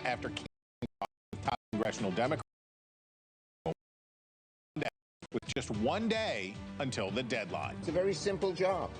after top Congressional Democrats with just 1 day until the deadline. It's a very simple job.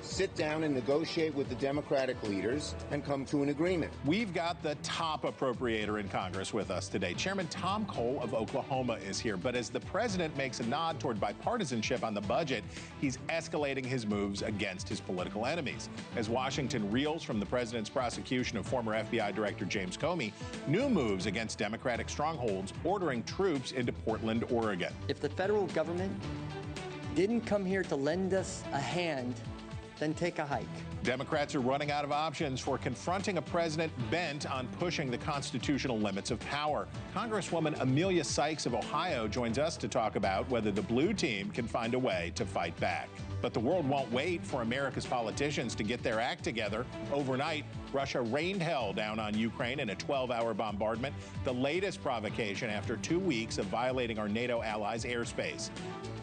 Sit down and negotiate with the Democratic leaders and come to an agreement. We've got the top appropriator in Congress with us today. Chairman Tom Cole of Oklahoma is here. But as the president makes a nod toward bipartisanship on the budget, he's escalating his moves against his political enemies. As Washington reels from the president's prosecution of former FBI Director James Comey, new moves against Democratic strongholds ordering troops into Portland, Oregon. If the federal government didn't come here to lend us a hand, then take a hike. Democrats are running out of options for confronting a president bent on pushing the constitutional limits of power. Congresswoman Emilia Sykes of Ohio joins us to talk about whether the blue team can find a way to fight back. But the world won't wait for America's politicians to get their act together. Overnight, Russia rained hell down on Ukraine in a 12-hour bombardment, the latest provocation after 2 weeks of violating our NATO allies' airspace.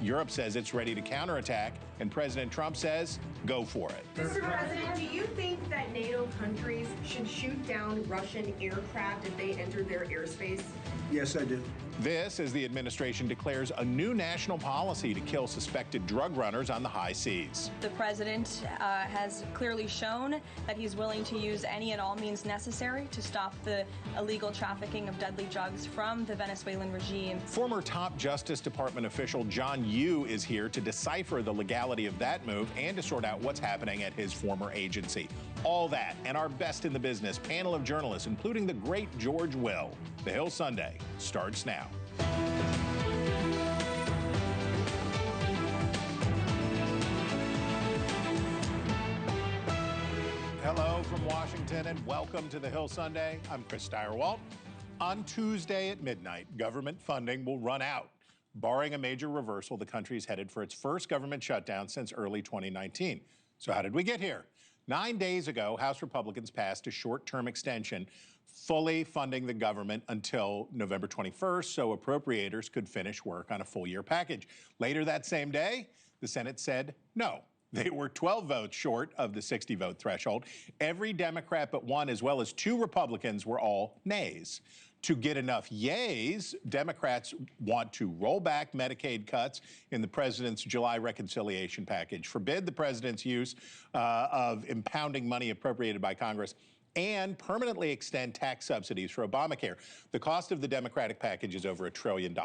Europe says it's ready to counterattack, and President Trump says, go for it. Mr. President, do you think that NATO countries should shoot down Russian aircraft if they enter their airspace? Yes, I do. This as the administration declares a new national policy to kill suspected drug runners on the high seas. The president has clearly shown that he's willing to use any and all means necessary to stop the illegal trafficking of deadly drugs from the Venezuelan regime. Former top Justice Department official John Yoo is here to decipher the legality of that move and to sort out what's happening at his former agency. All that and our best in the business panel of journalists, including the great George Will. The Hill Sunday starts now. Hello from Washington and welcome to the Hill Sunday. I'm Chris Stirewalt. On Tuesday at midnight, government funding will run out. Barring a major reversal, the country is headed for its first government shutdown since early 2019. So how did we get here? 9 days ago, House Republicans passed a short-term extension fully funding the government until November 21st so appropriators could finish work on a full-year package. Later that same day, the Senate said no. They were 12 votes short of the 60-vote threshold. Every Democrat but one, as well as 2 Republicans, were all nays. To get enough yays, Democrats want to roll back Medicaid cuts in the president's July reconciliation package, forbid the president's use of impounding money appropriated by Congress, and permanently extend tax subsidies for Obamacare. The cost of the Democratic package is over $1 trillion.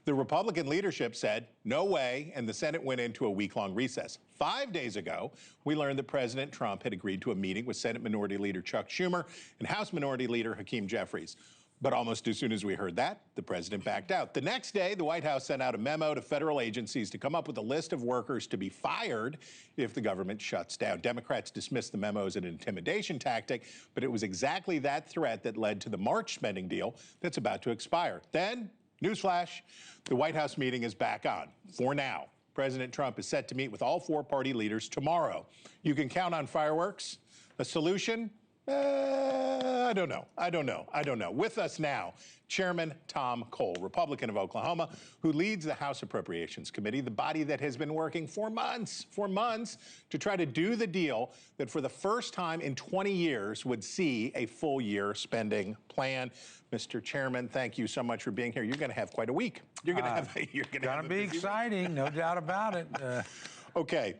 The Republican leadership said, no way, and the Senate went into a week-long recess. 5 days ago, we learned that President Trump had agreed to a meeting with Senate Minority Leader Chuck Schumer and House Minority Leader Hakeem Jeffries. But almost as soon as we heard that, the president backed out. The next day, the White House sent out a memo to federal agencies to come up with a list of workers to be fired if the government shuts down. Democrats dismissed the memo as an intimidation tactic, but it was exactly that threat that led to the March spending deal that's about to expire. Then, newsflash, the White House meeting is back on, for now. President Trump is set to meet with all 4 party leaders tomorrow. You can count on fireworks. A solution? I don't know. With us now, Chairman Tom Cole, Republican of Oklahoma, who leads the House Appropriations Committee, the body that has been working for months to try to do the deal that for the first time in 20 years would see a full year spending plan. Mr. Chairman, thank you so much for being here. You're going to have quite a week. You're going to have Gonna be exciting, no doubt about it. Okay,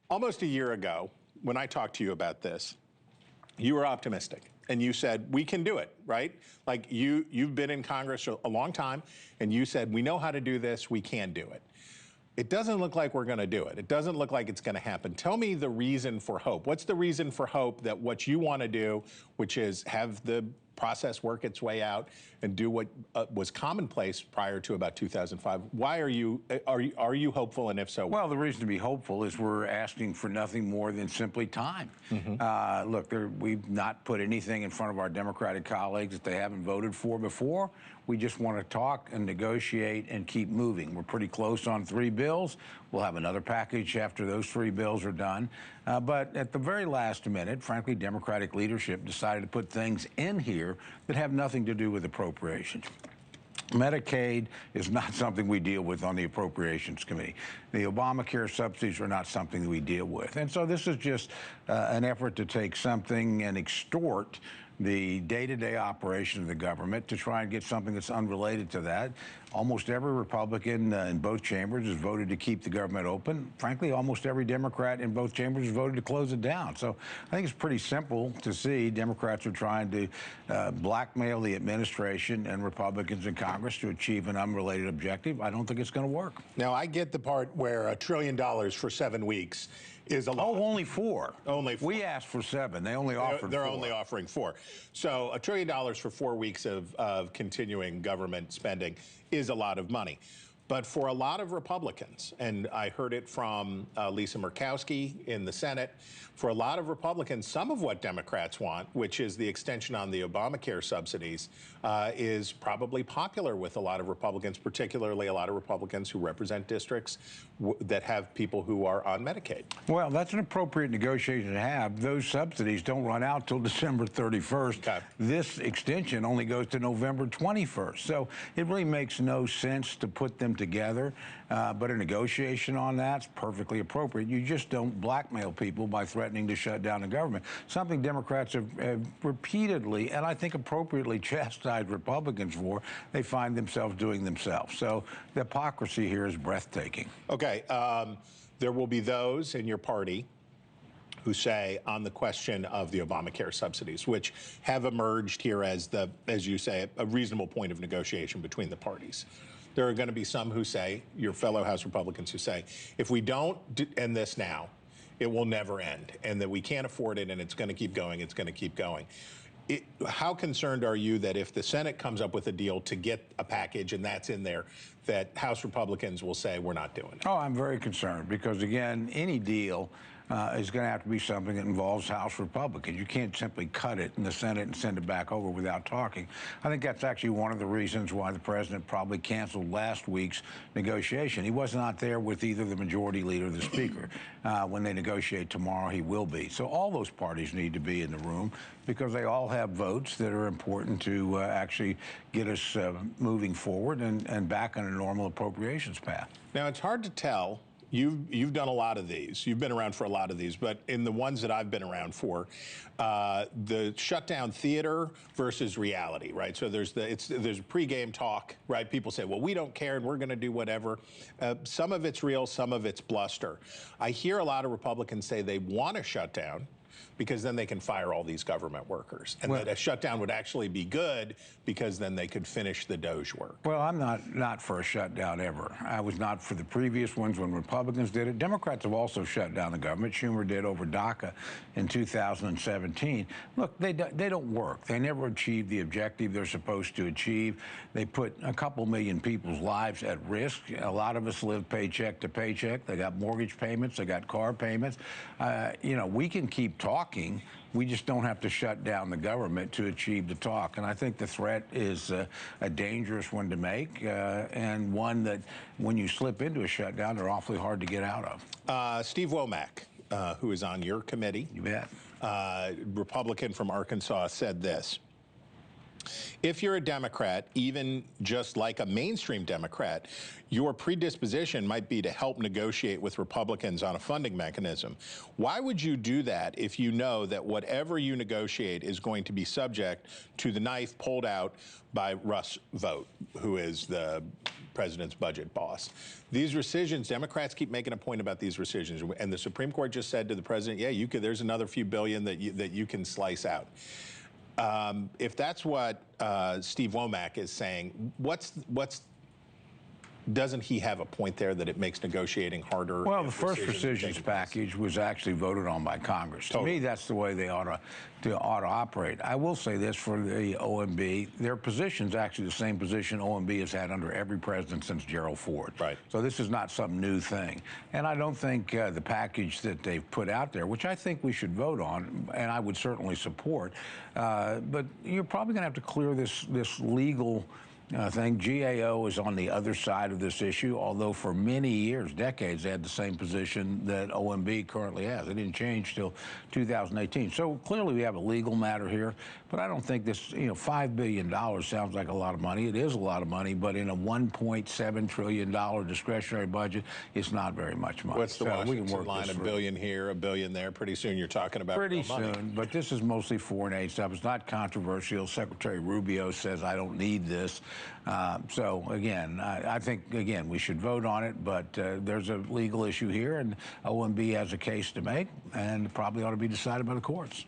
almost a year ago, when I talked to you about this, you were optimistic, and you said, we can do it, right? Like, you've been in Congress a long time, and you said, we know how to do this, we can do it. It doesn't look like we're going to do it. It doesn't look like it's going to happen. Tell me the reason for hope. What's the reason for hope that what you want to do, which is have the process work its way out and do what was commonplace prior to about 2005. Why are you hopeful, and if so? Well, the reason to be hopeful is we're asking for nothing more than simply time. Look, we've not put anything in front of our Democratic colleagues that they haven't voted for before. We just want to talk and negotiate and keep moving. We're pretty close on 3 bills. We'll have another package after those 3 bills are done. But at the very last minute, frankly, Democratic leadership decided to put things in here that have nothing to do with appropriations. Medicaid is not something we deal with on the Appropriations Committee. The Obamacare subsidies are not something that we deal with. And so this is just an effort to take something and extort the day-to-day operation of the government to try and get something that's unrelated to that. Almost every Republican in both chambers has voted to keep the government open. Frankly, almost every Democrat in both chambers has voted to close it down. So I think it's pretty simple to see Democrats are trying to blackmail the administration and Republicans in Congress to achieve an unrelated objective. I don't think it's going to work. Now, I get the part where $1 trillion for 7 weeks is a lot. Oh, only 4. Only 4. We asked for 7. They only offered 4. They're only offering 4. So $1 trillion for 4 weeks of continuing government spending is a lot of money. But for a lot of Republicans, and I heard it from Lisa Murkowski in the Senate, for a lot of Republicans, some of what Democrats want, which is the extension on the Obamacare subsidies, is probably popular with a lot of Republicans, particularly a lot of Republicans who represent districts that have people who are on Medicaid. Well, that's an appropriate negotiation to have. Those subsidies don't run out till December 31st. Okay. This extension only goes to November 21st. So it really makes no sense to put them together, but a negotiation on that's perfectly appropriate. You just don't blackmail people by threatening to shut down the government, something Democrats have repeatedly, and I think appropriately, chastised Republicans for. They find themselves doing themselves. So the hypocrisy here is breathtaking. Okay, there will be those in your party who say on the question of the Obamacare subsidies, which have emerged here as you say, a reasonable point of negotiation between the parties. There are going to be some who say, your fellow House Republicans who say, if we don't end this now, it will never end, and that we can't afford it, and it's going to keep going, it's going to keep going. How concerned are you that if the Senate comes up with a deal to get a package and that's in there, that House Republicans will say, we're not doing it? Oh, I'm very concerned because, again, any deal is going to have to be something that involves House Republicans. You can't simply cut it in the Senate and send it back over without talking. I think that's actually one of the reasons why the president probably canceled last week's negotiation. He was not there with either the majority leader or the speaker. When they negotiate tomorrow, he will be. So all those parties need to be in the room because they all have votes that are important to actually get us moving forward and back on a normal appropriations path. Now, it's hard to tell. You've done a lot of these. You've been around for a lot of these, but in the ones that I've been around for, the shutdown theater versus reality, right? So there's pregame talk, right? People say, well, we don't care and we're going to do whatever. Some of it's real, some of it's bluster. I hear a lot of Republicans say they want a shutdown because then they can fire all these government workers. And that a shutdown would actually be good because then they could finish the Doge work. Well, I'm not for a shutdown ever. I was not for the previous ones when Republicans did it. Democrats have also shut down the government. Schumer did over DACA in 2017. Look, they don't work. They never achieve the objective they're supposed to achieve. They put a couple million people's lives at risk. A lot of us live paycheck to paycheck. They got mortgage payments. They got car payments. We can keep talking. We just don't have to shut down the government to achieve the talk. And I think the threat is a dangerous one to make and one that when you slip into a shutdown, they're awfully hard to get out of. Steve Womack, who is on your committee, you bet, Republican from Arkansas, said this. If you're a Democrat, even just like a mainstream Democrat, your predisposition might be to help negotiate with Republicans on a funding mechanism. Why would you do that if you know that whatever you negotiate is going to be subject to the knife pulled out by Russ Vought, who is the president's budget boss? These rescissions, Democrats keep making a point about these rescissions, and the Supreme Court just said to the president, yeah, there's another few billion that you can slice out. If that's what Steve Womack is saying, doesn't he have a point there that it makes negotiating harder? Well, the first rescissions package was actually voted on by Congress. Totally. To me, that's the way they ought to operate. I will say this for the OMB, their position's actually the same position OMB has had under every president since Gerald Ford. Right. So this is not some new thing. And I don't think the package that they've put out there, which I think we should vote on, and I would certainly support, but you're probably going to have to clear this legal thing. GAO is on the other side of this issue, although for many years, decades, they had the same position that OMB currently has. It didn't change till 2018. So clearly we have a legal matter here, but I don't think this, $5 billion sounds like a lot of money. It is a lot of money, but in a $1.7 trillion discretionary budget, it's not very much money. What's the Washington line? $1 billion here, $1 billion there. Pretty soon you're talking about pretty real money. soon, but this is mostly foreign aid stuff. It's not controversial. Secretary Rubio says, I don't need this. So, again, I think, again, we should vote on it, but there's a legal issue here, and OMB has a case to make, and probably ought to be decided by the courts.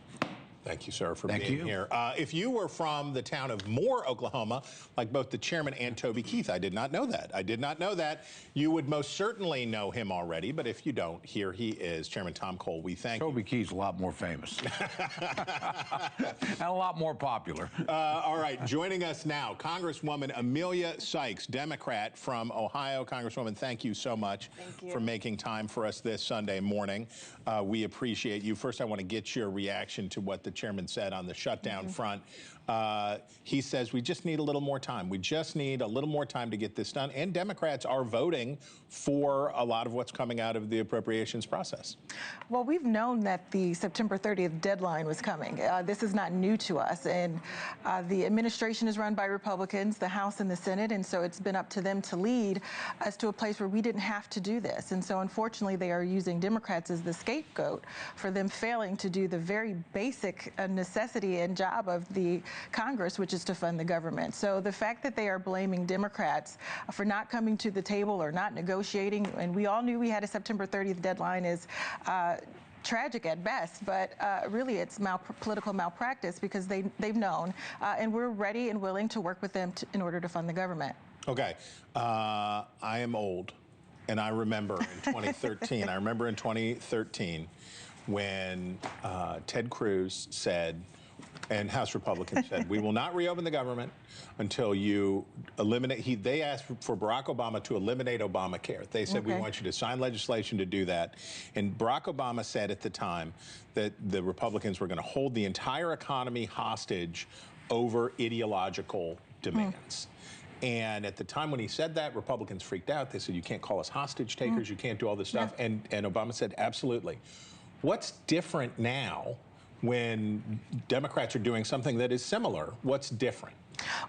Thank you, sir, for being here. If you were from the town of Moore, Oklahoma, like both the chairman and Toby Keith, I did not know that. I did not know that. You would most certainly know him already, but if you don't, here he is. Chairman Tom Cole, we thank you. Toby Keith's a lot more famous. And a lot more popular. All right, joining us now, Congresswoman Emilia Sykes, Democrat from Ohio. Congresswoman, thank you so much for making time for us this Sunday morning. We appreciate you. First, I want to get your reaction to what the chairman said on the shutdown front. He says we just need a little more time. We just need a little more time to get this done. And Democrats are voting for a lot of what's coming out of the appropriations process. Well, we've known that the September 30th deadline was coming. This is not new to us. And the administration is run by Republicans, the House and the Senate. And so it's been up to them to lead us to a place where we didn't have to do this. And so unfortunately, they are using Democrats as the scapegoat for them failing to do the very basic necessity and job of the Congress, which is to fund the government. So the fact that they are blaming Democrats for not coming to the table or not negotiating, and we all knew we had a September 30th deadline, is tragic at best, but really it's political malpractice because they've known, and we're ready and willing to work with them in order to fund the government. Okay, I am old, and I remember in 2013, I remember in 2013 when Ted Cruz said, and House Republicans said, we will not reopen the government until you eliminate, they asked for Barack Obama to eliminate Obamacare. They said, we want you to sign legislation to do that. And Barack Obama said at the time that the Republicans were going to hold the entire economy hostage over ideological demands. And at the time when he said that, Republicans freaked out. They said, you can't call us hostage takers, you can't do all this stuff. And Obama said, absolutely. What's different now when Democrats are doing something that is similar? What's different?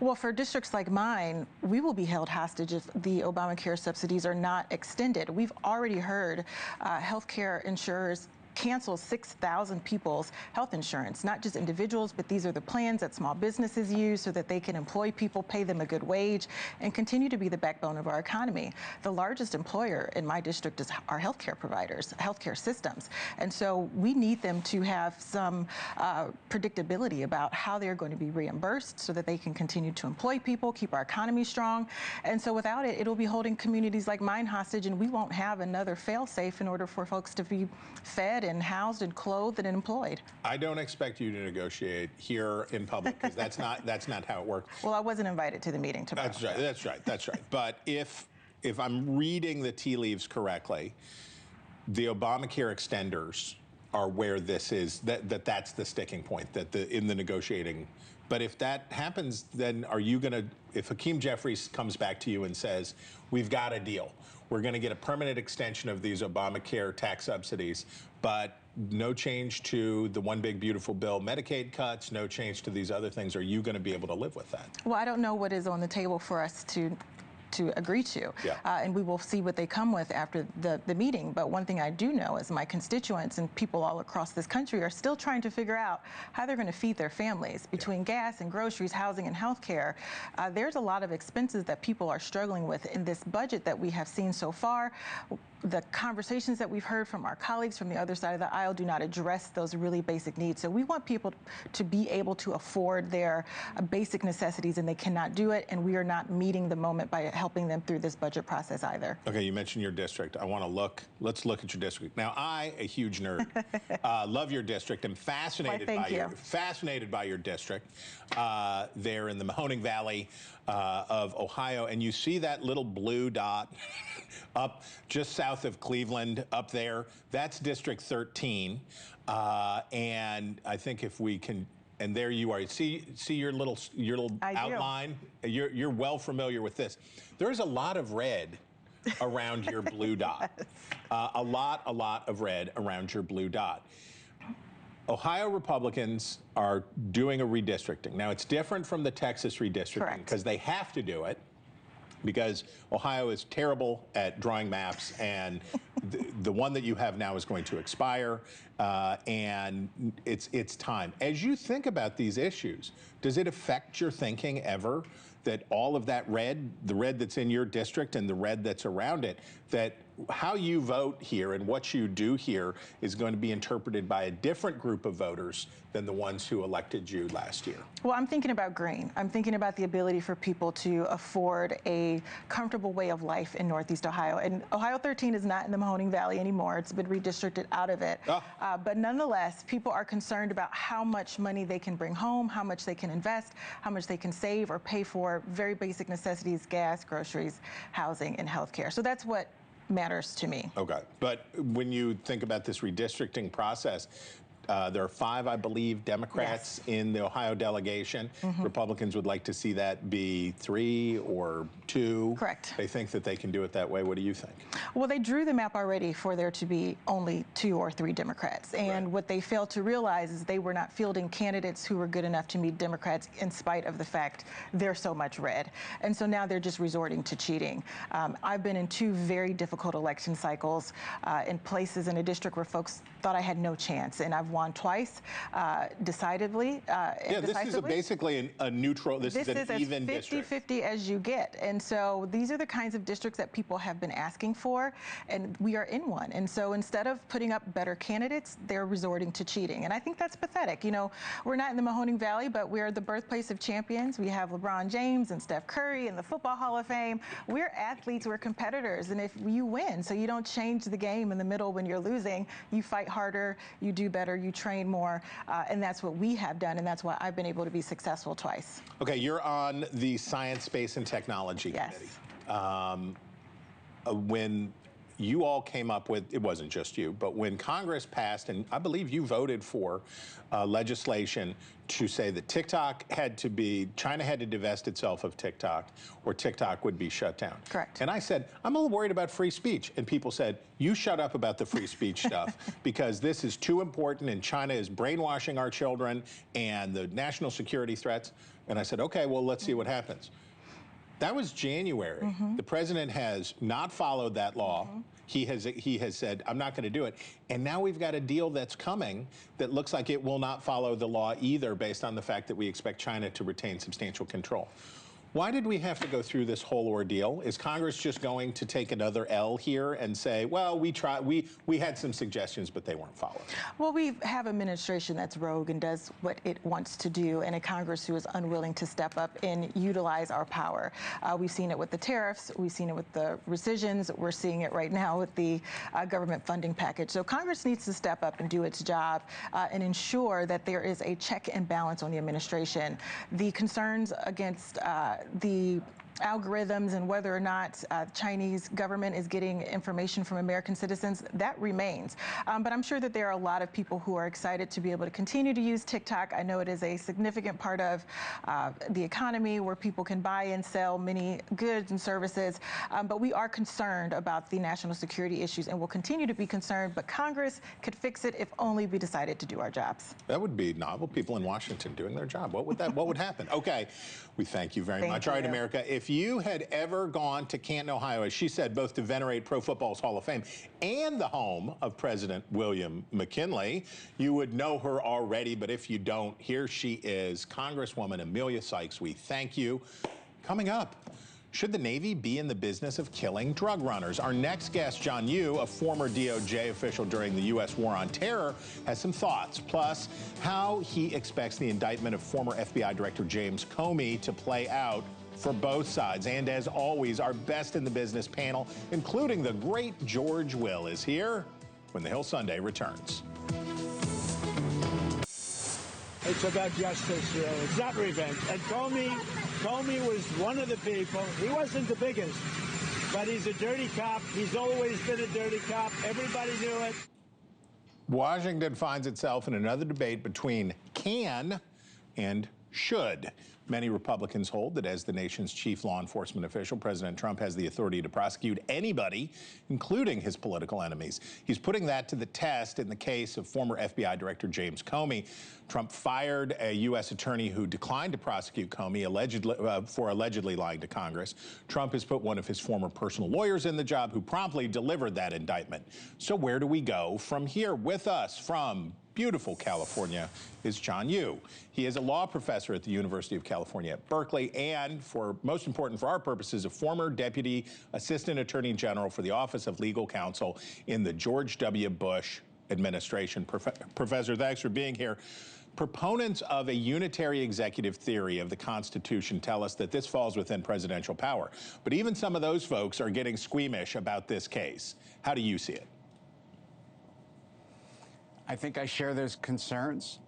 Well, for districts like mine, we will be held hostage if the Obamacare subsidies are not extended. We've already heard healthcare insurers cancel 6,000 people's health insurance, not just individuals, but these are the plans that small businesses use so that they can employ people, pay them a good wage, and continue to be the backbone of our economy. The largest employer in my district is our healthcare providers, healthcare systems. And so we need them to have some predictability about how they're going to be reimbursed so that they can continue to employ people, keep our economy strong. And so without it, it'll be holding communities like mine hostage, and we won't have another fail-safe in order for folks to be fed and housed and clothed and employed. I don't expect you to negotiate here in public because that's not how it works. Well, I wasn't invited to the meeting tomorrow. That's right. But if I'm reading the tea leaves correctly, the Obamacare extenders are where this is, that's the sticking point, in the negotiating. But if that happens, then are you going to, if Hakeem Jeffries comes back to you and says, we've got a deal, we're going to get a permanent extension of these Obamacare tax subsidies, but no change to the one big beautiful bill Medicaid cuts, no change to these other things, are you going to be able to live with that? Well, I don't know what is on the table for us to agree to. And we will see what they come with after the meeting. But one thing I do know is my constituents and people all across this country are still trying to figure out how they're going to feed their families. Between gas and groceries, housing and health care, there's a lot of expenses that people are struggling with in this budget that we have seen so far. The conversations that we've heard from our colleagues from the other side of the aisle do not address those really basic needs. So we want people to be able to afford their basic necessities, and they cannot do it, and we are not meeting the moment by helping them through this budget process either. Okay, you mentioned your district. Let's look at your district. Now, I, a huge nerd, love your district. I'm fascinated by your district there in the Mahoning Valley of Ohio, and you see that little blue dot up just south of Cleveland up there. That's District 13, and I think if we can And there you are. See your little outline? You're well familiar with this. There's a lot of red around your blue dot. A lot of red around your blue dot. Ohio Republicans are doing a redistricting. Now, it's different from the Texas redistricting because they have to do it because Ohio is terrible at drawing maps, and the one that you have now is going to expire, and it's time. As you think about these issues, does it affect your thinking ever that all of that red, the red that's in your district and the red that's around it, that how you vote here and what you do here is going to be interpreted by a different group of voters than the ones who elected you last year? Well, I'm thinking about green. I'm thinking about the ability for people to afford a comfortable way of life in Northeast Ohio. And Ohio 13 is not in the Mahoning Valley anymore. It's been redistricted out of it. But nonetheless, people are concerned about how much money they can bring home, how much they can invest, how much they can save or pay for very basic necessities, gas, groceries, housing, and healthcare. So that's what matters to me. Okay, but when you think about this redistricting process, there are 5, I believe, Democrats in the Ohio delegation. Republicans would like to see that be 3 or 2. Correct. They think that they can do it that way. What do you think? Well, they drew the map already for there to be only 2 or 3 Democrats. And what they failed to realize is they were not fielding candidates who were good enough to meet Democrats in spite of the fact they're so much red. And so now they're just resorting to cheating. I've been in 2 very difficult election cycles in places in a district where folks thought I had no chance. And I've won twice, decidedly. This is basically a neutral, this is an even district. 50-50 as you get. And so these are the kinds of districts that people have been asking for, and we are in one. And so instead of putting up better candidates, they're resorting to cheating. And I think that's pathetic. You know, we're not in the Mahoning Valley, but we're the birthplace of champions. We have LeBron James and Steph Curry and the Football Hall of Fame. We're athletes, we're competitors, and if you win, so you don't change the game in the middle when you're losing, you fight harder, you do better, you train more, and that's what we have done, and that's why I've been able to be successful twice. Okay, you're on the Science, Space, and Technology Committee. When you all came up with, it wasn't just you, but when Congress passed, and I believe you voted for legislation to say that China had to divest itself of TikTok, or TikTok would be shut down. Correct. And I said, I'm a little worried about free speech. And people said, you shut up about the free speech stuff because this is too important and China is brainwashing our children and the national security threats. And I said, okay, well, let's see what happens. That was January. The president has not followed that law. He has said, I'm not going to do it. And now we've got a deal that's coming that looks like it will not follow the law either, based on the fact that we expect China to retain substantial control. Why did we have to go through this whole ordeal? Is Congress just going to take another L here and say, well, we had some suggestions, but they weren't followed? Well, we have an administration that's rogue and does what it wants to do, and a Congress who is unwilling to step up and utilize our power. We've seen it with the tariffs. We've seen it with the rescissions. We're seeing it right now with the government funding package. So Congress needs to step up and do its job and ensure that there is a check and balance on the administration. The concerns against the algorithms and whether or not the Chinese government is getting information from American citizens, that remains. But I'm sure that there are a lot of people who are excited to be able to continue to use TikTok. I know it is a significant part of the economy where people can buy and sell many goods and services. But we are concerned about the national security issues and will continue to be concerned. But Congress could fix it if only we decided to do our jobs. That would be novel. People in Washington doing their job. What would happen? Okay, we thank you very much. All right, America, if you had ever gone to Canton, Ohio, as she said, both to venerate Pro Football's Hall of Fame and the home of President William McKinley, you would know her already. But if you don't, here she is, Congresswoman Amelia Sykes. We thank you. Coming up, should the Navy be in the business of killing drug runners? Our next guest, John Yoo, a former DOJ official during the U.S. War on Terror, has some thoughts. Plus, how he expects the indictment of former FBI Director James Comey to play out for both sides. And as always, our best in the business panel, including the great George Will, is here when the Hill Sunday returns. It's about justice, really. It's not revenge. And Comey was one of the people. He wasn't the biggest, but he's a dirty cop. He's always been a dirty cop. Everybody knew it. Washington finds itself in another debate between can and should. Many Republicans hold that as the nation's chief law enforcement official, President Trump has the authority to prosecute anybody, including his political enemies. He's putting that to the test in the case of former FBI Director James Comey. Trump fired a U.S. attorney who declined to prosecute Comey for allegedly lying to Congress. Trump has put one of his former personal lawyers in the job who promptly delivered that indictment. So where do we go from here? With us from beautiful California is John Yoo. He is a law professor at the University of California at Berkeley and, for most important for our purposes, a former Deputy Assistant Attorney General for the Office of Legal Counsel in the George W. Bush administration. Professor, thanks for being here. Proponents of a unitary executive theory of the Constitution tell us that this falls within presidential power. But even some of those folks are getting squeamish about this case. How do you see it? I think I share those concerns.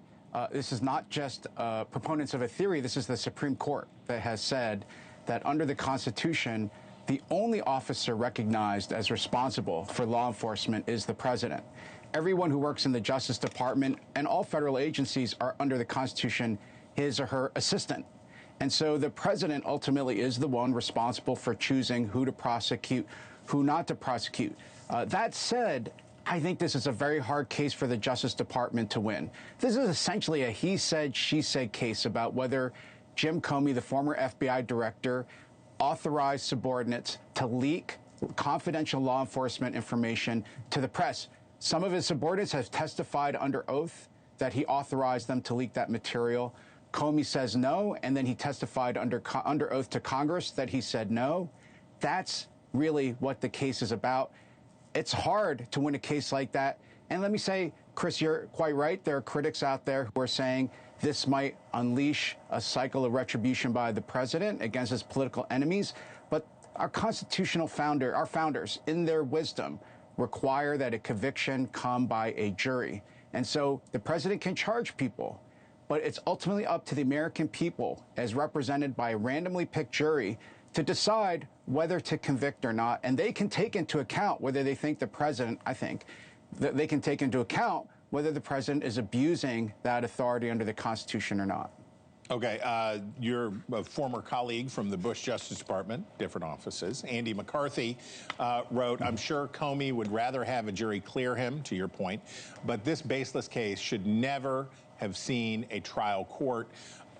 This is not just proponents of a theory. This is the Supreme Court that has said that under the Constitution, the only officer recognized as responsible for law enforcement is the president. Everyone who works in the Justice Department and all federal agencies are under the Constitution his or her assistant. And so the president ultimately is the one responsible for choosing who to prosecute, who not to prosecute. That said, I think this is a very hard case for the Justice Department to win. This is essentially a he said, she said case about whether Jim Comey, the former FBI director, authorized subordinates to leak confidential law enforcement information to the press. Some of his subordinates have testified under oath that he authorized them to leak that material. Comey says no, and then he testified under oath to Congress that he said no. That's really what the case is about. It's hard to win a case like that. And let me say, Chris, you're quite right. There are critics out there who are saying this might unleash a cycle of retribution by the president against his political enemies. But our constitutional our founders, in their wisdom, require that a conviction come by a jury. And so the president can charge people, but it's ultimately up to the American people, as represented by a randomly picked jury, to decide whether to convict or not. And they can take into account whether they think the president, they can take into account whether the president is abusing that authority under the Constitution or not. Okay, you're a former colleague from the Bush Justice Department, different offices. Andy McCarthy wrote, I'm sure Comey would rather have a jury clear him, to your point, but this baseless case should never have seen a trial court.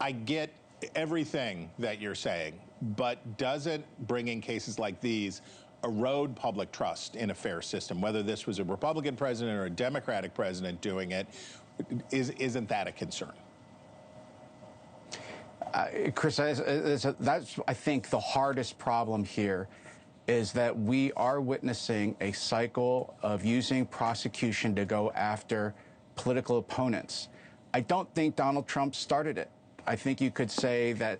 I get everything that you're saying, but doesn't bringing cases like these erode public trust in a fair system? Whether this was a Republican president or a Democratic president doing it, isn't that a concern? Chris, that's, I think, the hardest problem here is that we are witnessing a cycle of using prosecution to go after political opponents. I don't think Donald Trump started it. I think you could say that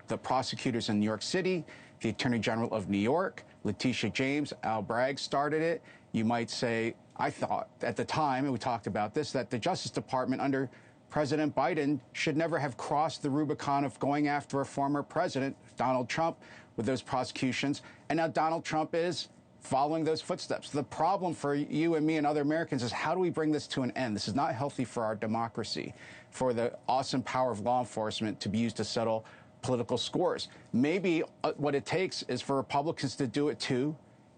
the prosecutors in New York City, the Attorney General of New York, Letitia James, Al Bragg started it. You might say, I thought at the time, and we talked about this, that the Justice Department under President Biden should never have crossed the Rubicon of going after a former president, Donald Trump, with those prosecutions. And now Donald Trump is following those footsteps. The problem for you and me and other Americans is, how do we bring this to an end? This is not healthy for our democracy, for the awesome power of law enforcement to be used to settle political scores. Maybe what it takes is for Republicans to do it too,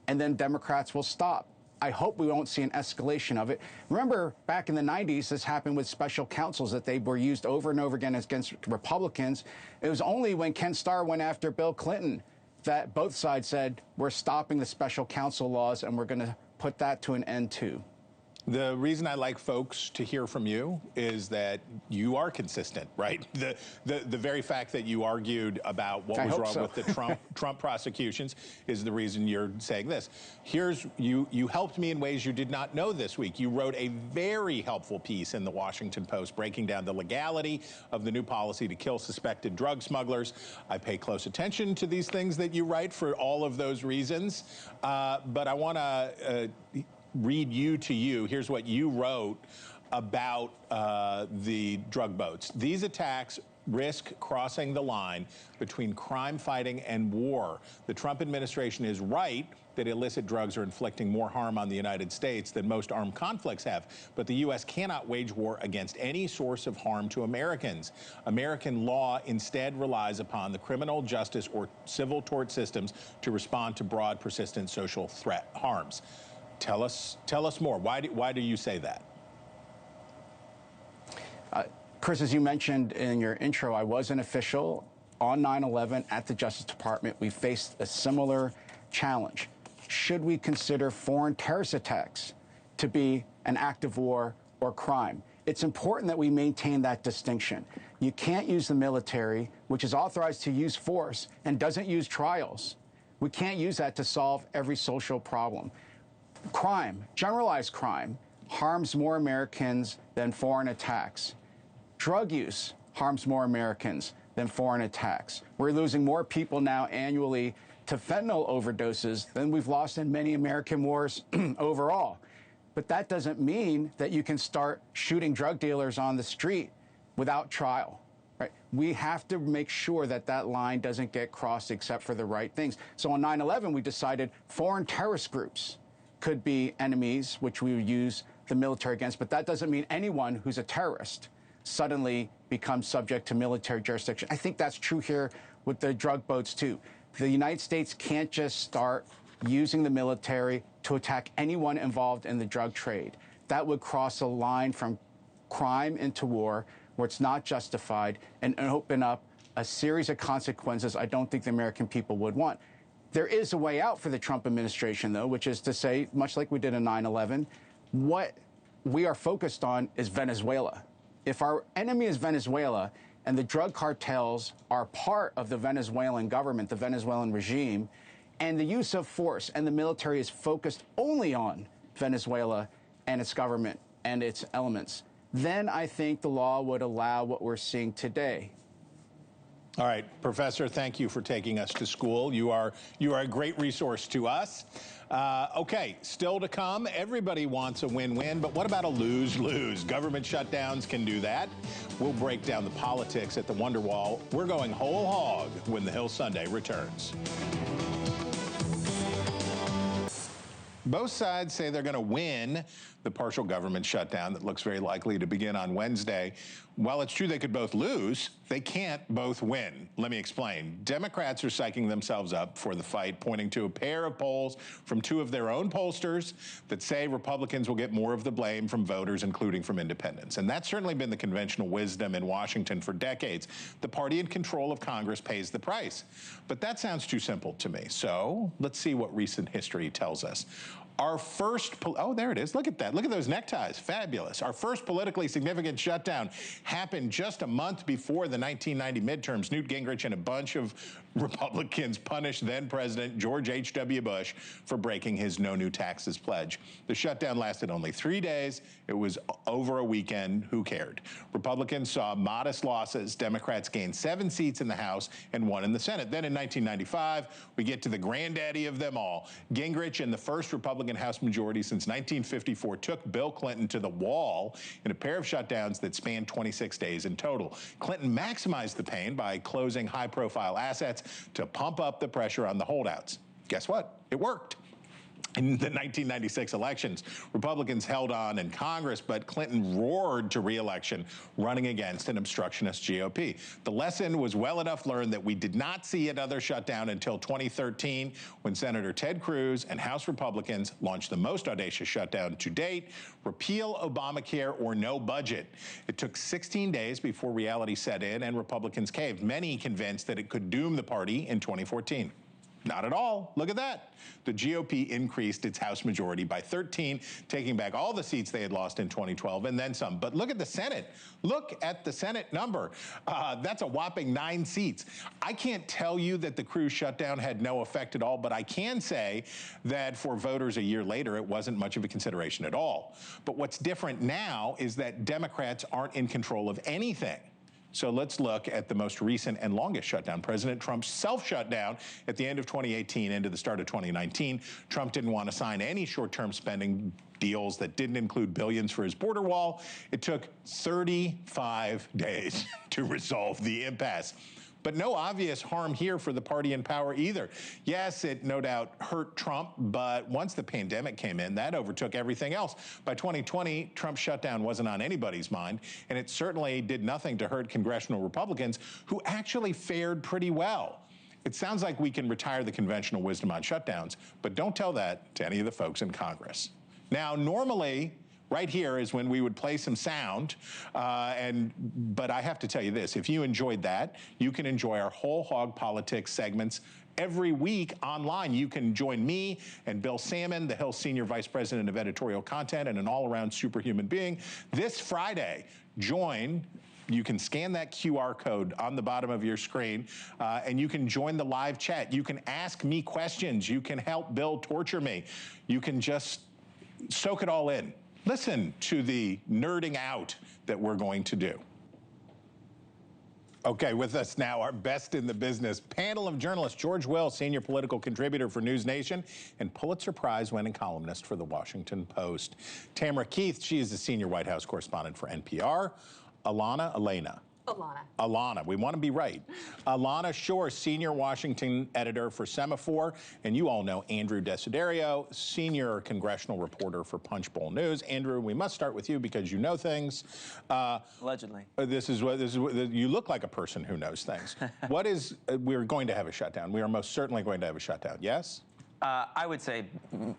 and then Democrats will stop. I hope we won't see an escalation of it. Remember, back in the 90s, this happened with special counsels, that they were used over and over again against Republicans. It was only when Ken Starr went after Bill Clinton that both sides said, we're stopping the special counsel laws and we're going to put that to an end too. The reason I like folks to hear from you is that you are consistent, right? The very fact that you argued about what was wrong with the Trump prosecutions is the reason you're saying this. You helped me in ways you did not know this week. You wrote a very helpful piece in the Washington Post breaking down the legality of the new policy to kill suspected drug smugglers. I pay close attention to these things that you write for all of those reasons, but I want to read to you. Here's what you wrote about the drug boats. These attacks risk crossing the line between crime fighting and war. The Trump administration is right that illicit drugs are inflicting more harm on the United States than most armed conflicts have. But the U.S. cannot wage war against any source of harm to Americans. American law instead relies upon the criminal justice or civil tort systems to respond to broad, persistent social threat harms. Tell us more. Why do you say that? Chris, as you mentioned in your intro, I was an official on 9/11 at the Justice Department. We faced a similar challenge. Should we consider foreign terrorist attacks to be an act of war or crime? It's important that we maintain that distinction. You can't use the military, which is authorized to use force and doesn't use trials. We can't use that to solve every social problem. Crime, generalized crime, harms more Americans than foreign attacks. Drug use harms more Americans than foreign attacks. We're losing more people now annually to fentanyl overdoses than we've lost in many American wars overall. But that doesn't mean that you can start shooting drug dealers on the street without trial. Right? We have to make sure that that line doesn't get crossed except for the right things. So on 9/11, we decided foreign terrorist groups could be enemies, which we would use the military against, but that doesn't mean anyone who's a terrorist suddenly becomes subject to military jurisdiction. I think that's true here with the drug boats, too. The United States can't just start using the military to attack anyone involved in the drug trade. That would cross a line from crime into war where it's not justified and open up a series of consequences I don't think the American people would want. There is a way out for the Trump administration, though, which is to say, much like we did in 9/11, what we are focused on is Venezuela. If our enemy is Venezuela and the drug cartels are part of the Venezuelan government, the Venezuelan regime, and the use of force and the military is focused only on Venezuela and its government and its elements, then I think the law would allow what we're seeing today. All right, Professor, thank you for taking us to school. You are a great resource to us. Okay, still to come. Everybody wants a win-win, but what about a lose-lose? Government shutdowns can do that. We'll break down the politics at the Wonderwall. We're going whole hog when The Hill Sunday returns. Both sides say they're going to win the partial government shutdown that looks very likely to begin on Wednesday. While it's true they could both lose, they can't both win. Let me explain. Democrats are psyching themselves up for the fight, pointing to a pair of polls from two of their own pollsters that say Republicans will get more of the blame from voters, including from independents. And that's certainly been the conventional wisdom in Washington for decades. The party in control of Congress pays the price. But that sounds too simple to me. So let's see what recent history tells us. Our first, oh, there it is. Look at that. Look at those neckties. Fabulous. Our first politically significant shutdown happened just a month before the 1990 midterms. Newt Gingrich and a bunch of Republicans punished then-President George H.W. Bush for breaking his no new taxes pledge. The shutdown lasted only 3 days. It was over a weekend. Who cared? Republicans saw modest losses. Democrats gained 7 seats in the House and 1 in the Senate. Then in 1995, we get to the granddaddy of them all. Gingrich and the first Republican House majority since 1954 took Bill Clinton to the wall in a pair of shutdowns that spanned 26 days in total. Clinton maximized the pain by closing high-profile assets to pump up the pressure on the holdouts. Guess what? It worked. In the 1996 elections, Republicans held on in Congress, but Clinton roared to re-election, running against an obstructionist GOP. The lesson was well enough learned that we did not see another shutdown until 2013, when Senator Ted Cruz and House Republicans launched the most audacious shutdown to date: repeal Obamacare or no budget. It took 16 days before reality set in and Republicans caved, many convinced that it could doom the party in 2014. Not at all. Look at that. The GOP increased its House majority by 13, taking back all the seats they had lost in 2012 and then some. But look at the Senate. Look at the Senate number. That's a whopping 9 seats. I can't tell you that the Cruz shutdown had no effect at all, but I can say that for voters a year later, it wasn't much of a consideration at all. But what's different now is that Democrats aren't in control of anything. So let's look at the most recent and longest shutdown. President Trump's self-shutdown at the end of 2018 into the start of 2019. Trump didn't want to sign any short-term spending deals that didn't include billions for his border wall. It took 35 days to resolve the impasse. But no obvious harm here for the party in power either. Yes, it no doubt hurt Trump, but once the pandemic came in, that overtook everything else. By 2020, Trump's shutdown wasn't on anybody's mind, and it certainly did nothing to hurt congressional Republicans who actually fared pretty well. It sounds like we can retire the conventional wisdom on shutdowns, but don't tell that to any of the folks in Congress. Now, normally, right here is when we would play some sound, but I have to tell you this, if you enjoyed that, you can enjoy our whole hog politics segments every week online. You can join me and Bill Salmon, the Hill Senior Vice President of Editorial Content and an all-around superhuman being. This Friday, you can scan that QR code on the bottom of your screen, and you can join the live chat. You can ask me questions. You can help Bill torture me. You can just soak it all in. Listen to the nerding out that we're going to do. Okay, with us now, our best in the business panel of journalists, George Will, senior political contributor for NewsNation and Pulitzer Prize-winning columnist for The Washington Post. Tamara Keith, she is the senior White House correspondent for NPR. Alana, we want to be right. Alana Shore, senior Washington editor for Semaphore, and you all know Andrew Desiderio, senior congressional reporter for Punchbowl News. Andrew, we must start with you because you know things. Allegedly. This is what you look like a person who knows things. We're going to have a shutdown. We are most certainly going to have a shutdown. Yes. I would say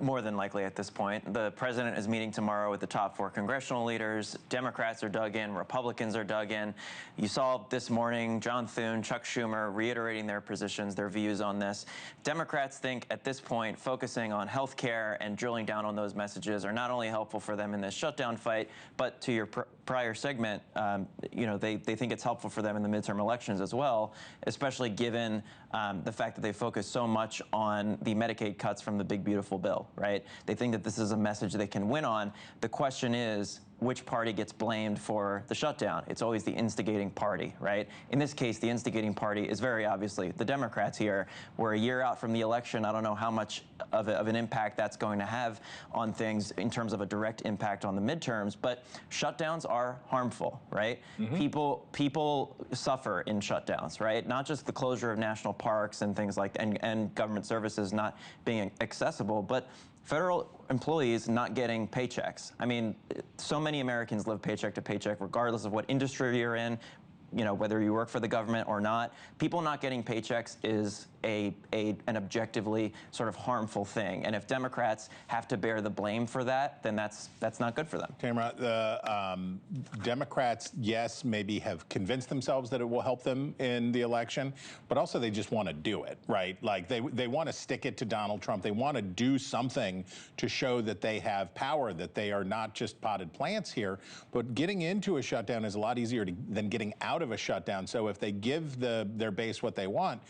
more than likely at this point. The president is meeting tomorrow with the top 4 congressional leaders. Democrats are dug in. Republicans are dug in. You saw this morning John Thune, Chuck Schumer reiterating their positions, their views on this. Democrats think at this point focusing on health care and drilling down on those messages are not only helpful for them in this shutdown fight, but to your prior segment, they think it's helpful for them in the midterm elections as well, especially given the fact that they focus so much on the Medicaid cuts from the big beautiful bill, right? They think that this is a message they can win on. The question is, which party gets blamed for the shutdown? It's always the instigating party, right? In this case, the instigating party is very obviously the Democrats here. We're a year out from the election. I don't know how much of an impact that's going to have on things in terms of a direct impact on the midterms, but shutdowns are harmful, right? Mm-hmm. People suffer in shutdowns, right? Not just the closure of national parks and things like and government services not being accessible, but federal employees not getting paychecks. I mean, so many Americans live paycheck to paycheck, regardless of what industry you're in, whether you work for the government or not. People not getting paychecks is an objectively sort of harmful thing. And if Democrats have to bear the blame for that, then that's not good for them. Tamara, the Democrats, yes, maybe have convinced themselves that it will help them in the election, but also they just want to do it, right? Like they want to stick it to Donald Trump. They want to do something to show that they have power, that they are not just potted plants here. But getting into a shutdown is a lot easier than getting out of a shutdown. So if they give their base what they want,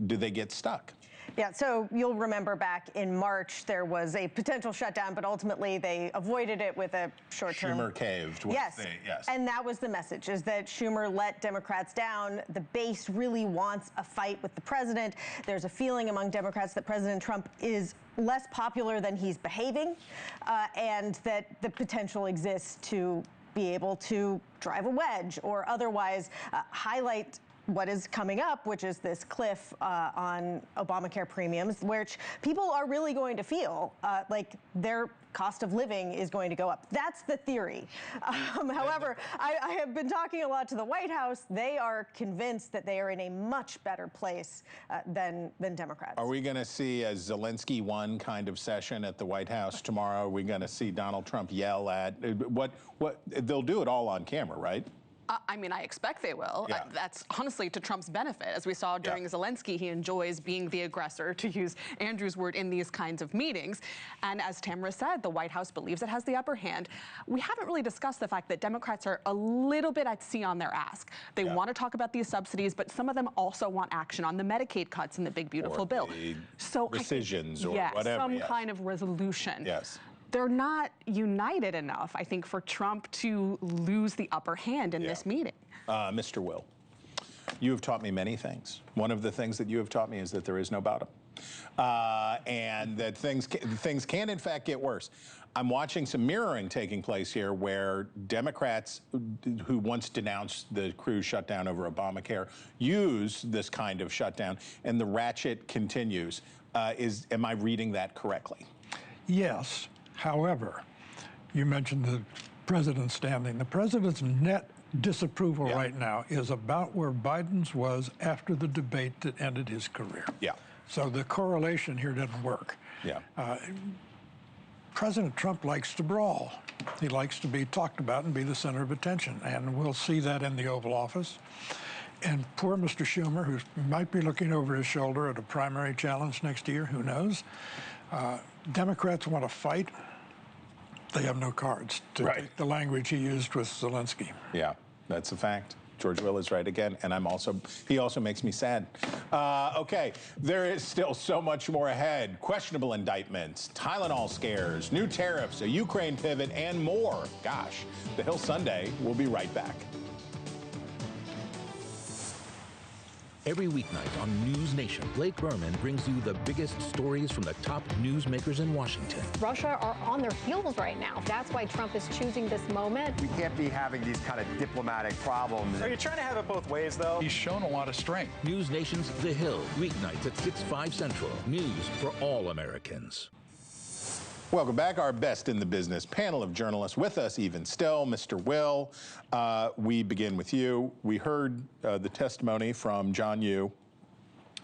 do they get stuck? Yeah, so you'll remember back in March, there was a potential shutdown, but ultimately they avoided it with a short-term... Schumer caved. Yes, and that was the message, is that Schumer let Democrats down. The base really wants a fight with the president. There's a feeling among Democrats that President Trump is less popular than he's behaving, and that the potential exists to be able to drive a wedge or otherwise highlight what is coming up, which is this cliff on Obamacare premiums, which people are really going to feel like their cost of living is going to go up. That's the theory. However, I have been talking a lot to the White House. They are convinced that they are in a much better place than Democrats. Are we going to see a Zelensky 1 kind of session at the White House tomorrow? Are we going to see Donald Trump yell at what? They'll do it all on camera, right? I mean, I expect they will. Yeah. That's honestly to Trump's benefit. As we saw during Zelensky, he enjoys being the aggressor, to use Andrew's word, in these kinds of meetings. And as Tamara said, the White House believes it has the upper hand. We haven't really discussed the fact that Democrats are a little bit at sea on their ask. They want to talk about these subsidies, but some of them also want action on the Medicaid cuts in the big beautiful bill. So rescissions or whatever. Some kind of resolution. Yes. they're not united enough, I think, for Trump to lose the upper hand in this meeting. Mr. Will, you have taught me many things. One of the things that you have taught me is that there is no bottom, and that things can, in fact, get worse. I'm watching some mirroring taking place here where Democrats who once denounced the Cruz shutdown over Obamacare use this kind of shutdown, and the ratchet continues. Am I reading that correctly? Yes. However, you mentioned the president's standing. The president's net disapproval right now is about where Biden's was after the debate that ended his career. Yeah. So the correlation here doesn't work. Yeah. President Trump likes to brawl. He likes to be talked about and be the center of attention, and we'll see that in the Oval Office. And poor Mr. Schumer, who might be looking over his shoulder at a primary challenge next year, who knows? Democrats want to fight. They have no cards, to take the language he used with Zelensky. Yeah, that's a fact. George Will is right again, and he also makes me sad. Okay, there is still so much more ahead. Questionable indictments, Tylenol scares, new tariffs, a Ukraine pivot, and more. Gosh, The Hill Sunday. We'll be right back. Every weeknight on NewsNation, Blake Berman brings you the biggest stories from the top newsmakers in Washington. Russia are on their heels right now. That's why Trump is choosing this moment. We can't be having these kind of diplomatic problems. Are you trying to have it both ways, though? He's shown a lot of strength. NewsNation's The Hill, weeknights at 6, 5 Central. News for all Americans. Welcome back. Our best in the business panel of journalists with us, even still, Mr. Will. We begin with you. We heard the testimony from John Yoo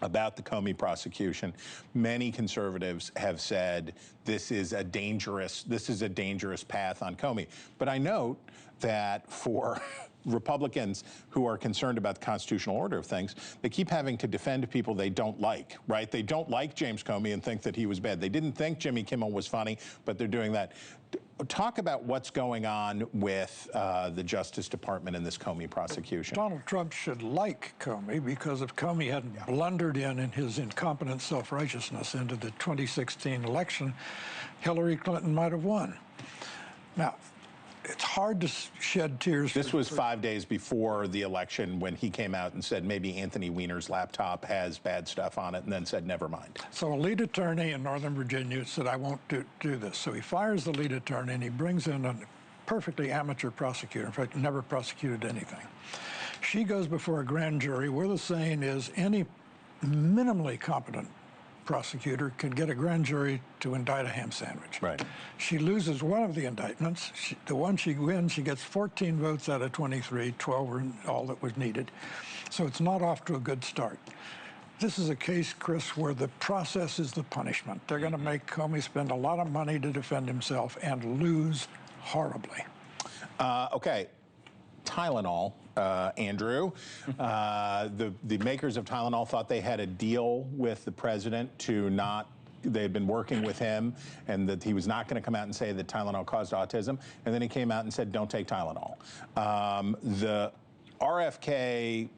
about the Comey prosecution. Many conservatives have said this is a dangerous path on Comey. But I note that for Republicans who are concerned about the constitutional order of things, they keep having to defend people they don't like, right? They don't like James Comey and think that he was bad. They didn't think Jimmy Kimmel was funny, but they're doing that. Talk about what's going on with the Justice Department in this Comey prosecution. Donald Trump should like Comey because if Comey hadn't blundered in his incompetent self-righteousness into the 2016 election, Hillary Clinton might have won. Now, it's hard to shed tears. This was 5 days before the election when he came out and said maybe Anthony Weiner's laptop has bad stuff on it, and then said never mind. So a lead attorney in Northern Virginia said, I won't do this. So he fires the lead attorney and he brings in a perfectly amateur prosecutor, in fact, never prosecuted anything. She goes before a grand jury where the saying is any minimally competent prosecutor can get a grand jury to indict a ham sandwich. Right. She loses one of the indictments. The one she wins, she gets 14 votes out of 23, 12 were all that was needed. So it's not off to a good start. This is a case, Chris, where the process is the punishment. They're going to make Comey spend a lot of money to defend himself and lose horribly. Okay. Tylenol, Andrew. The makers of Tylenol thought they had a deal with the president to not, they had been working with him and that he was not going to come out and say that Tylenol caused autism. And then he came out and said, don't take Tylenol. The RFK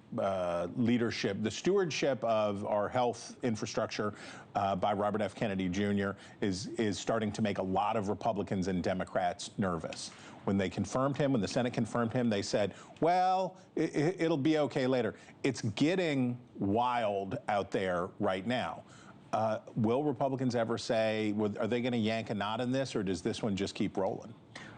leadership, the stewardship of our health infrastructure by Robert F. Kennedy Jr. is starting to make a lot of Republicans and Democrats nervous. When they confirmed him, when the Senate confirmed him, they said, well, it'll be okay later. It's getting wild out there right now. Will Republicans ever say, are they going to yank a knot in this, or does this one just keep rolling?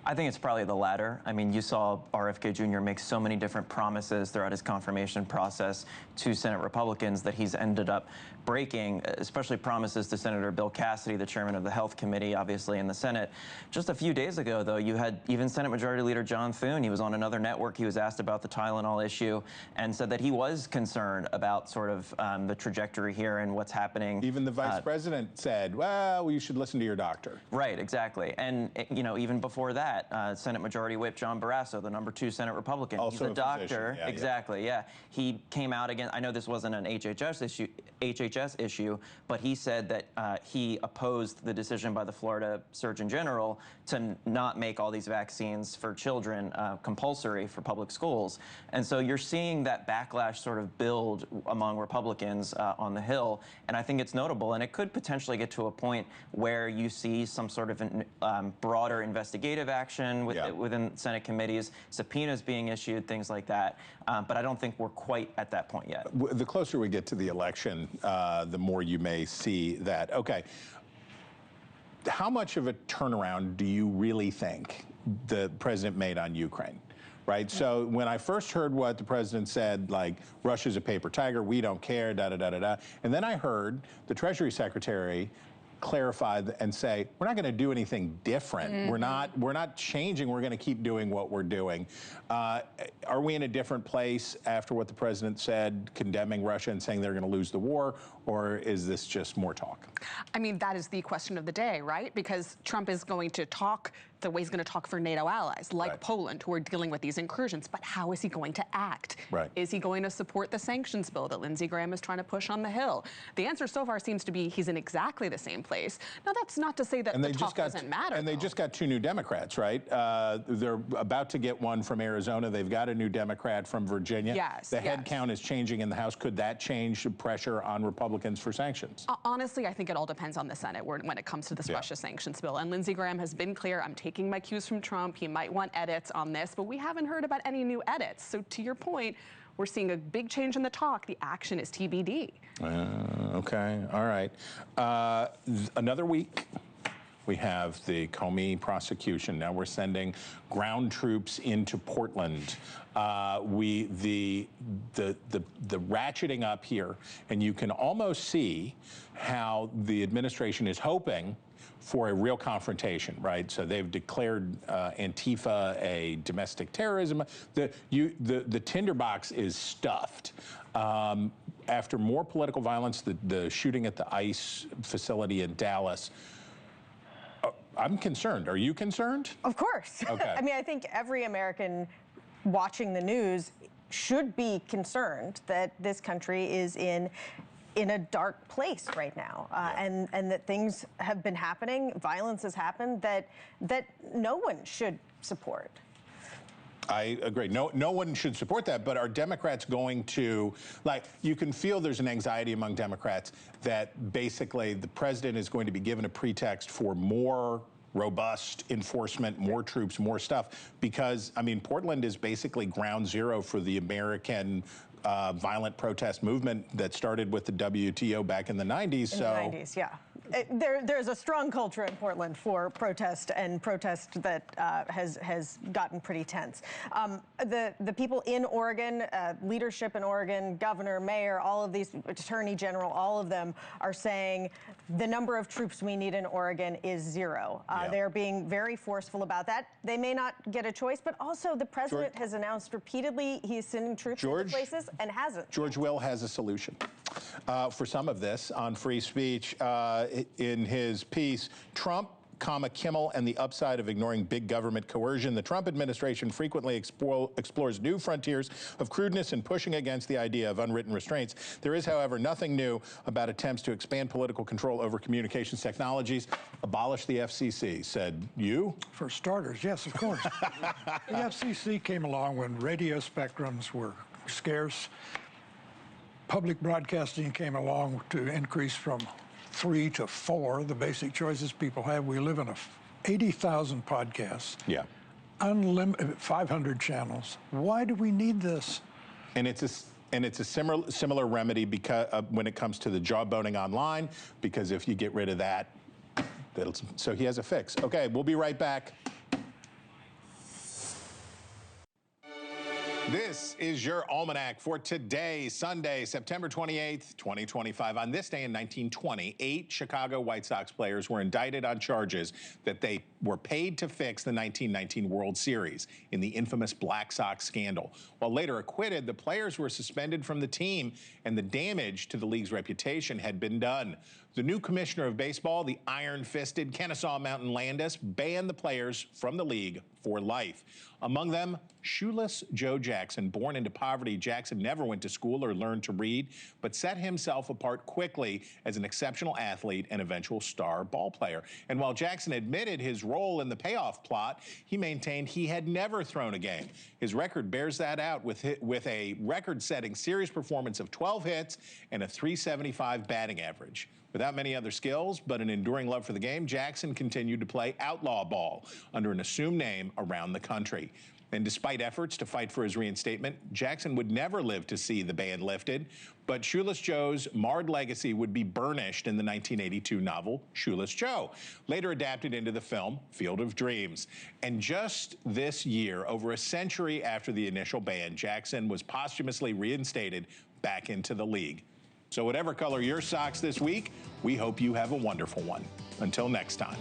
I think it's probably the latter. I mean, you saw RFK Jr. make so many different promises throughout his confirmation process to Senate Republicans that he's ended up breaking, especially promises to Senator Bill Cassidy, the chairman of the Health Committee, obviously in the Senate. Just a few days ago, though, you had even Senate Majority Leader John Thune. He was on another network. He was asked about the Tylenol issue and said that he was concerned about sort of the trajectory here and what's happening. Even the vice president said, well, you should listen to your doctor. Right, exactly. And, you know, even before that, that. Senate Majority Whip John Barrasso, the #2 Senate Republican. Also he's a doctor. Yeah, exactly, yeah. He came out again. I know this wasn't an HHS issue, but he said that he opposed the decision by the Florida Surgeon General to not make all these vaccines for children compulsory for public schools. And so you're seeing that backlash sort of build among Republicans on the Hill, and I think it's notable, and it could potentially get to a point where you see some sort of broader investigative action within Senate committees, subpoenas being issued, things like that. But I don't think we're quite at that point yet. The closer we get to the election, the more you may see that. Okay. How much of a turnaround do you really think the president made on Ukraine? Right. So when I first heard what the president said, like, Russia's a paper tiger, we don't care, da da da da da. And then I heard the Treasury Secretary clarify and say, we're not going to do anything different. Mm-hmm. We're not changing. We're going to keep doing what we're doing. Are we in a different place after what the president said, condemning Russia and saying they're going to lose the war, or is this just more talk? I mean, that is the question of the day, right? Because Trump is going to talk the way he's going to talk for NATO allies, like Poland, who are dealing with these incursions. But how is he going to act? Right. Is he going to support the sanctions bill that Lindsey Graham is trying to push on the Hill? The answer so far seems to be he's in exactly the same place. Now, that's not to say that the talk doesn't matter. And they just got 2 new Democrats, right? They're about to get one from Arizona. They've got a new Democrat from Virginia. Yes, the head count is changing in the House. Could that change the pressure on Republicans for sanctions? Honestly, I think it all depends on the Senate when it comes to this Russia sanctions bill. And Lindsey Graham has been clear, I'm taking my cues from Trump. He might want edits on this, but we haven't heard about any new edits. So to your point, we're seeing a big change in the talk. The action is TBD. Okay, all right. Another week. We have the Comey prosecution. Now we're sending ground troops into Portland. The ratcheting up here, and you can almost see how the administration is hoping for a real confrontation, right? So they've declared Antifa a domestic terrorism. The tinderbox is stuffed. After more political violence, the shooting at the ICE facility in Dallas, I'm concerned. Are you concerned? Of course. Okay. I mean, I think every American watching the news should be concerned that this country is in a dark place right now, and that things have been happening, violence has happened that no one should support. I agree. No one should support that, but are Democrats going to, like, you can feel there's an anxiety among Democrats that basically the president is going to be given a pretext for more robust enforcement, more troops, more stuff, because, I mean, Portland is basically ground zero for the American violent protest movement that started with the WTO back in the 90s. In the 90s, yeah. There's a strong culture in Portland for protest, and protest that has gotten pretty tense. The people in Oregon, leadership in Oregon, governor, mayor, all of these, attorney general, all of them are saying the number of troops we need in Oregon is 0. They're being very forceful about that. They may not get a choice, but also the president has announced repeatedly he's sending troops to places and hasn't. George Will has a solution for some of this on free speech. In his piece, Trump, Kimmel, and the upside of ignoring big government coercion. The Trump administration frequently explores new frontiers of crudeness and pushing against the idea of unwritten restraints. There is, however, nothing new about attempts to expand political control over communications technologies. Abolish the FCC, said you? For starters, yes, of course. The FCC came along when radio spectrums were scarce. Public broadcasting came along to increase from 3 to 4, the basic choices people have. We live in 80,000 podcasts. Yeah. Unlimited 500 channels. Why do we need this? And it's a similar remedy because when it comes to the jawboning online, because if you get rid of that, so he has a fix. Okay, we'll be right back. This is your almanac for today, Sunday, September 28th, 2025. On this day in 1920, 8 Chicago White Sox players were indicted on charges that they were paid to fix the 1919 World Series in the infamous Black Sox scandal. While later acquitted, the players were suspended from the team, and the damage to the league's reputation had been done. The new commissioner of baseball, the iron-fisted Kennesaw Mountain Landis, banned the players from the league for life. Among them, shoeless Joe Jackson. Born into poverty, Jackson never went to school or learned to read, but set himself apart quickly as an exceptional athlete and eventual star ball player. And while Jackson admitted his role in the payoff plot, he maintained he had never thrown a game. His record bears that out with a record-setting series performance of 12 hits and a .375 batting average. Without many other skills, but an enduring love for the game, Jackson continued to play outlaw ball under an assumed name around the country. And despite efforts to fight for his reinstatement, Jackson would never live to see the ban lifted. But Shoeless Joe's marred legacy would be burnished in the 1982 novel Shoeless Joe, later adapted into the film Field of Dreams. And just this year, over a century after the initial ban, Jackson was posthumously reinstated back into the league. So whatever color your socks this week, we hope you have a wonderful one. Until next time.